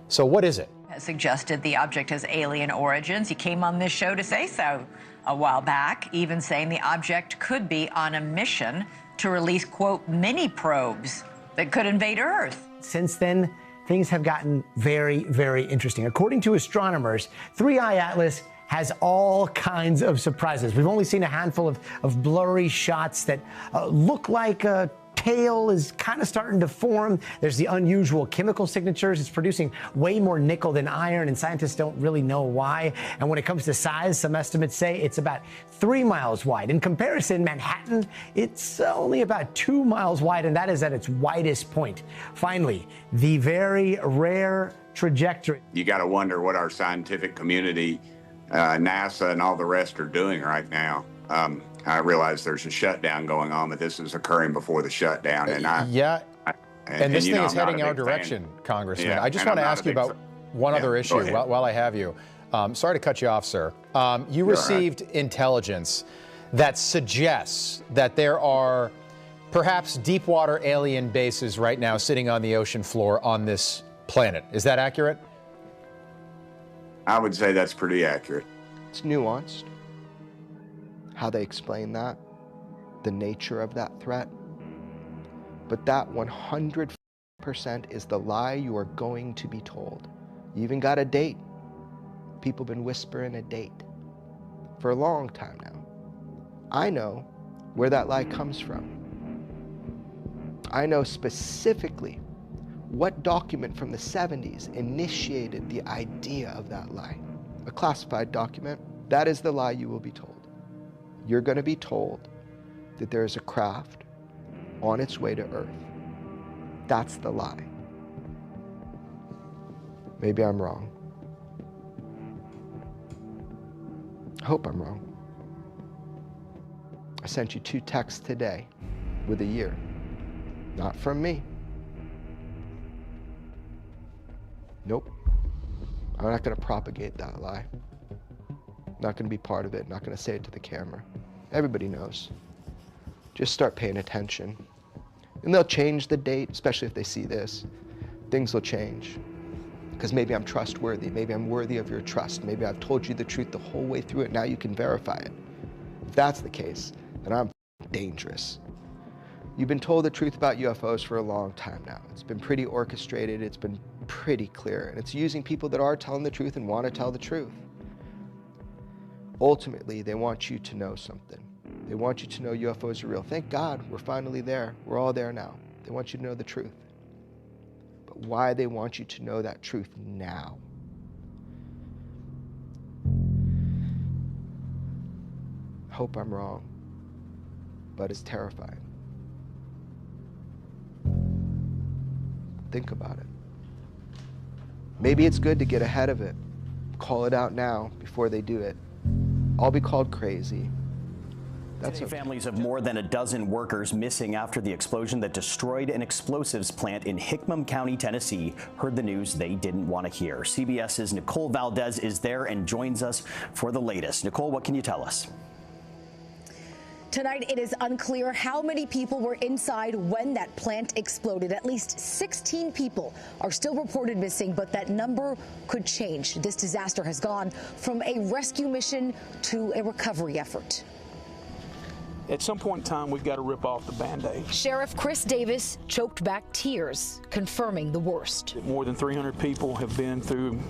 So what is it? Has suggested the object has alien origins. He came on this show to say so a while back, even saying the object could be on a mission to release, quote, mini probes that could invade Earth. Since then, things have gotten very, very interesting. According to astronomers, 3I Atlas has all kinds of surprises. We've only seen a handful of blurry shots that look like a tail is kind of starting to form. There's the unusual chemical signatures. It's producing way more nickel than iron, and scientists don't really know why. And when it comes to size, some estimates say it's about 3 miles wide. In comparison, Manhattan, it's only about 2 miles wide, and that is at its widest point. Finally, the very rare trajectory. You got to wonder what our scientific community, NASA and all the rest are doing right now. I realize there's a shutdown going on, but this is occurring before the shutdown. And and this thing is heading our direction, Congressman. Yeah, I just want to ask you about one other issue while I have you. Sorry to cut you off, sir. You received intelligence that suggests that there are perhaps deep water alien bases right now sitting on the ocean floor on this planet. Is that accurate? I would say that's pretty accurate. It's nuanced, how they explain that, the nature of that threat. But that 100% is the lie you are going to be told. You even got a date. People have been whispering a date for a long time now. I know where that lie comes from. I know specifically what document from the 70s initiated the idea of that lie. A classified document. That is the lie you will be told. You're going to be told that there is a craft on its way to Earth. That's the lie. Maybe I'm wrong. I hope I'm wrong. I sent you 2 texts today with a year. Not from me. Nope. I'm not going to propagate that lie. Not going to be part of it, not going to say it to the camera. Everybody knows. Just start paying attention. And they'll change the date, especially if they see this. Things will change. Because maybe I'm trustworthy, maybe I'm worthy of your trust, maybe I've told you the truth the whole way through it, now you can verify it. If that's the case, then I'm dangerous. You've been told the truth about UFOs for a long time now. It's been pretty orchestrated, it's been pretty clear, and it's using people that are telling the truth and want to tell the truth. Ultimately, they want you to know something. They want you to know UFOs are real. Thank God we're finally there. We're all there now. They want you to know the truth. But why they want you to know that truth now? I hope I'm wrong, but it's terrifying. Think about it. Maybe it's good to get ahead of it. Call it out now before they do it. I'll be called crazy. Today, families of more than a dozen workers missing after the explosion that destroyed an explosives plant in Hickman County, Tennessee, heard the news they didn't want to hear. CBS's Nicole Valdez is there and joins us for the latest. Nicole, what can you tell us? Tonight, it is unclear how many people were inside when that plant exploded. At least 16 people are still reported missing, but that number could change. This disaster has gone from a rescue mission to a recovery effort. At some point in time, we've got to rip off the Band-Aid. Sheriff Chris Davis choked back tears, confirming the worst. More than 300 people have been through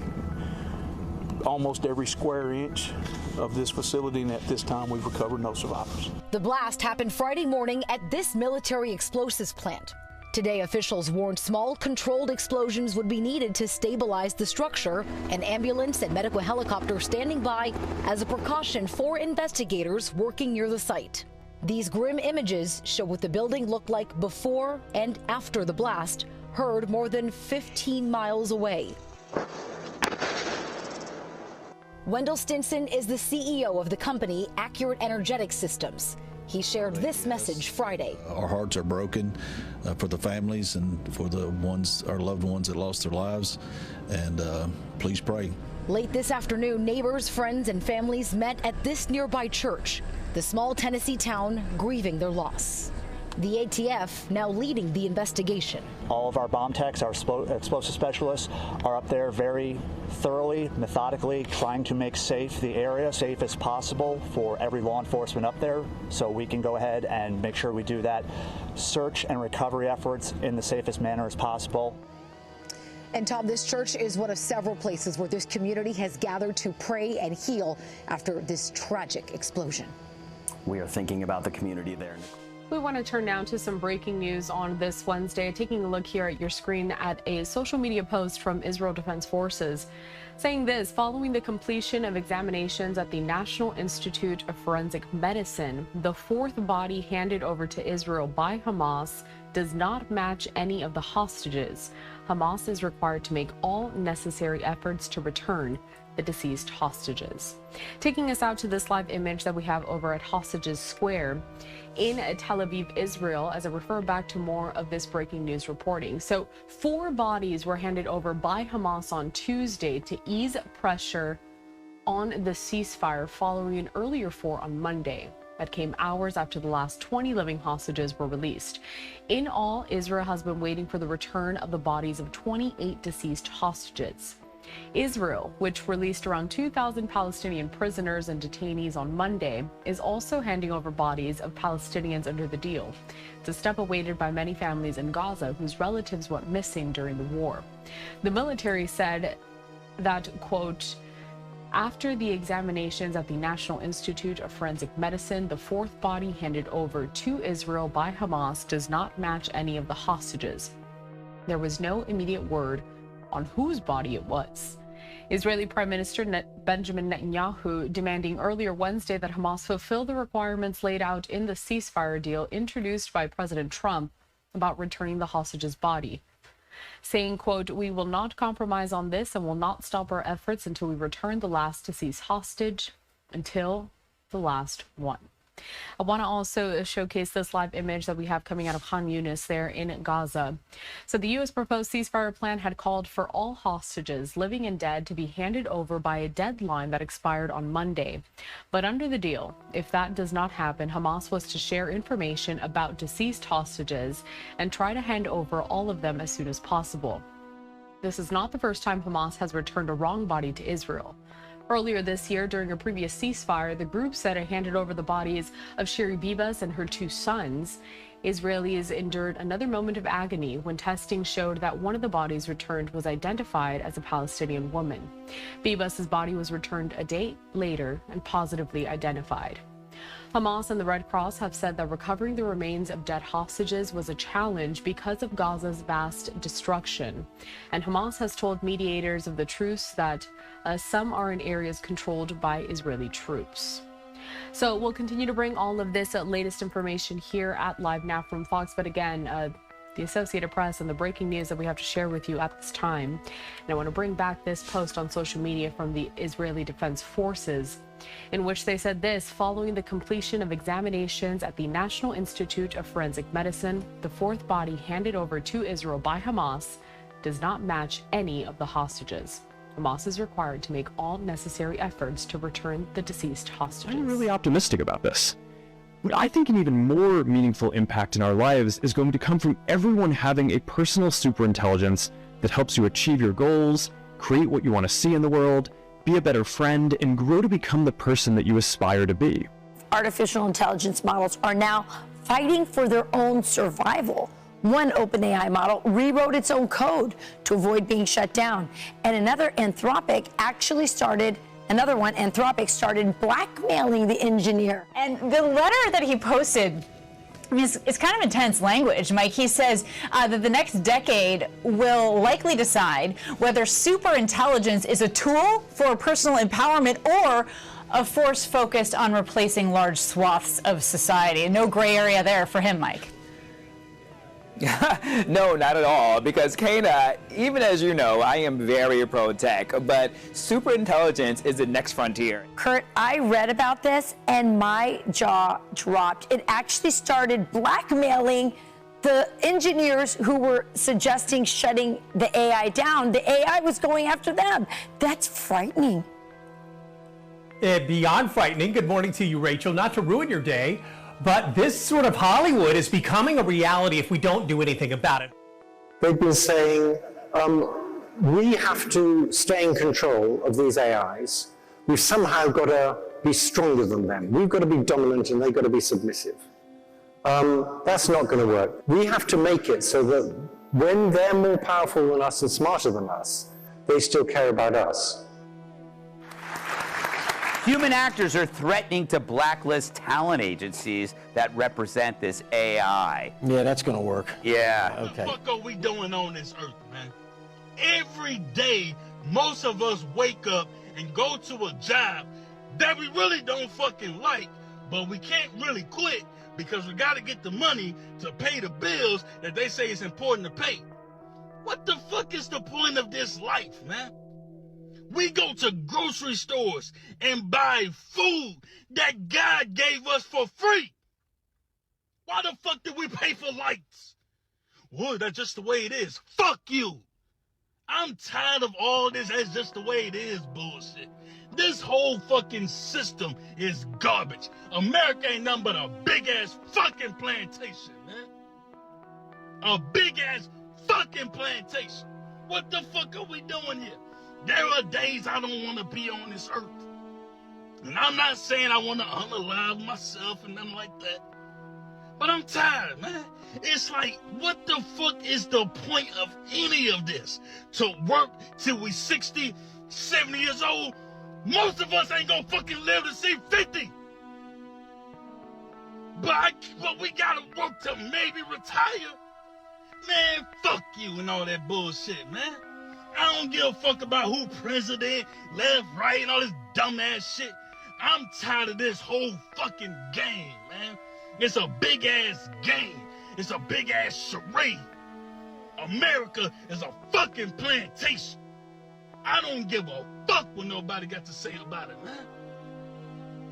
almost every square inch of this facility, and at this time, we've recovered no survivors. The blast happened Friday morning at this military explosives plant. Today, officials warned small, controlled explosions would be needed to stabilize the structure. An ambulance and medical helicopter standing by as a precaution for investigators working near the site. These grim images show what the building looked like before and after the blast, heard more than 15 miles away. Wendell Stinson is the CEO of the company Accurate Energetic Systems. He shared this message Friday. Our hearts are broken for the families and for the ones, our loved ones that lost their lives, and please pray. Late this afternoon, neighbors, friends, and families met at this nearby church, the small Tennessee town grieving their loss. The ATF now leading the investigation. All of our bomb techs, our explosive specialists, are up there very thoroughly, methodically trying to make safe the area, safe as possible for every law enforcement up there, so we can go ahead and make sure we do that search and recovery efforts in the safest manner as possible. And Tom, this church is one of several places where this community has gathered to pray and heal after this tragic explosion. We are thinking about the community there. We want to turn now to some breaking news on this Wednesday. Taking a look here at your screen at a social media post from Israel Defense Forces saying this: following the completion of examinations at the National Institute of Forensic Medicine, the fourth body handed over to Israel by Hamas does not match any of the hostages. Hamas is required to make all necessary efforts to return the deceased hostages. Taking us out to this live image that we have over at Hostages Square in Tel Aviv, Israel, as I refer back to more of this breaking news reporting. So 4 bodies were handed over by Hamas on Tuesday to ease pressure on the ceasefire following an earlier 4 on Monday. That came hours after the last 20 living hostages were released. In all, Israel has been waiting for the return of the bodies of 28 deceased hostages. Israel, which released around 2,000 Palestinian prisoners and detainees on Monday, is also handing over bodies of Palestinians under the deal. It's a step awaited by many families in Gaza whose relatives went missing during the war. The military said that, quote, after the examinations at the National Institute of Forensic Medicine, the fourth body handed over to Israel by Hamas does not match any of the hostages. There was no immediate word on whose body it was. Israeli Prime Minister Benjamin Netanyahu demanding earlier Wednesday that Hamas fulfill the requirements laid out in the ceasefire deal introduced by President Trump about returning the hostage's body, saying, quote, we will not compromise on this and will not stop our efforts until we return the last deceased hostage, until the last one. I want to also showcase this live image that we have coming out of Khan Yunis there in Gaza. So the U.S. proposed ceasefire plan had called for all hostages, living and dead, to be handed over by a deadline that expired on Monday. But under the deal, if that does not happen, Hamas was to share information about deceased hostages and try to hand over all of them as soon as possible. This is not the first time Hamas has returned a wrong body to Israel. Earlier this year, during a previous ceasefire, the group said it handed over the bodies of Shiri Bibas and her 2 sons. Israelis endured another moment of agony when testing showed that one of the bodies returned was identified as a Palestinian woman. Bibas's body was returned a day later and positively identified. Hamas and the Red Cross have said that recovering the remains of dead hostages was a challenge because of Gaza's vast destruction. And Hamas has told mediators of the truce that some are in areas controlled by Israeli troops. So we'll continue to bring all of this latest information here at Live Now from Fox. But again, the Associated Press and the breaking news that we have to share with you at this time. And I want to bring back this post on social media from the Israeli Defense Forces, in which they said this: following the completion of examinations at the National Institute of Forensic Medicine, the 4th body handed over to Israel by Hamas does not match any of the hostages. Hamas is required to make all necessary efforts to return the deceased hostages. I'm really optimistic about this. I think an even more meaningful impact in our lives is going to come from everyone having a personal superintelligence that helps you achieve your goals, create what you want to see in the world, be a better friend, and grow to become the person that you aspire to be. Artificial intelligence models are now fighting for their own survival. One OpenAI model rewrote its own code to avoid being shut down, and Anthropic started blackmailing the engineer. And the letter that he posted is kind of intense language, Mike. He says that the next decade will likely decide whether superintelligence is a tool for personal empowerment or a force focused on replacing large swaths of society. No gray area there for him, Mike. No, not at all, because Kana, even as you know, I am very pro-tech, but superintelligence is the next frontier. Kurt, I read about this and my jaw dropped. It actually started blackmailing the engineers who were suggesting shutting the AI down. The AI was going after them. That's frightening. Beyond frightening. Good morning to you, Rachel. Not to ruin your day, but this sort of Hollywood is becoming a reality if we don't do anything about it. They've been saying, we have to stay in control of these AIs. We've somehow got to be stronger than them. We've got to be dominant and they've got to be submissive. That's not going to work. We have to make it so that when they're more powerful than us and smarter than us, they still care about us. Human actors are threatening to blacklist talent agencies that represent this AI. Yeah, that's going to work. Yeah. Okay. What the fuck are we doing on this earth, man? Every day, most of us wake up and go to a job that we really don't fucking like, but we can't really quit because we got to get the money to pay the bills that they say is important to pay. What the fuck is the point of this life, man? We go to grocery stores and buy food that God gave us for free. Why the fuck did we pay for lights? Well, that's just the way it is. Fuck you. I'm tired of all this "that's just the way it is" bullshit. This whole fucking system is garbage. America ain't nothing but a big-ass fucking plantation, man. A big-ass fucking plantation. What the fuck are we doing here? There are days I don't want to be on this earth. And I'm not saying I want to unalive myself and nothing like that. But I'm tired, man. It's like, what the fuck is the point of any of this? To work till we 60, 70 years old? Most of us ain't gonna fucking live to see 50. But we gotta work to maybe retire. Man, fuck you and all that bullshit, man. I don't give a fuck about who president, left, right, and all this dumbass shit. I'm tired of this whole fucking game, man. It's a big-ass game. It's a big-ass charade. America is a fucking plantation. I don't give a fuck what nobody got to say about it, man.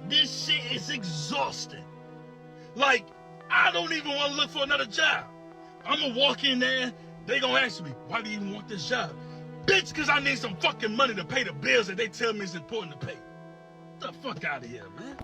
This shit is exhausting. Like, I don't even want to look for another job. I'm going to walk in there. They going to ask me, why do you even want this job? Bitch, because I need some fucking money to pay the bills that they tell me is important to pay. Get the fuck out of here, man.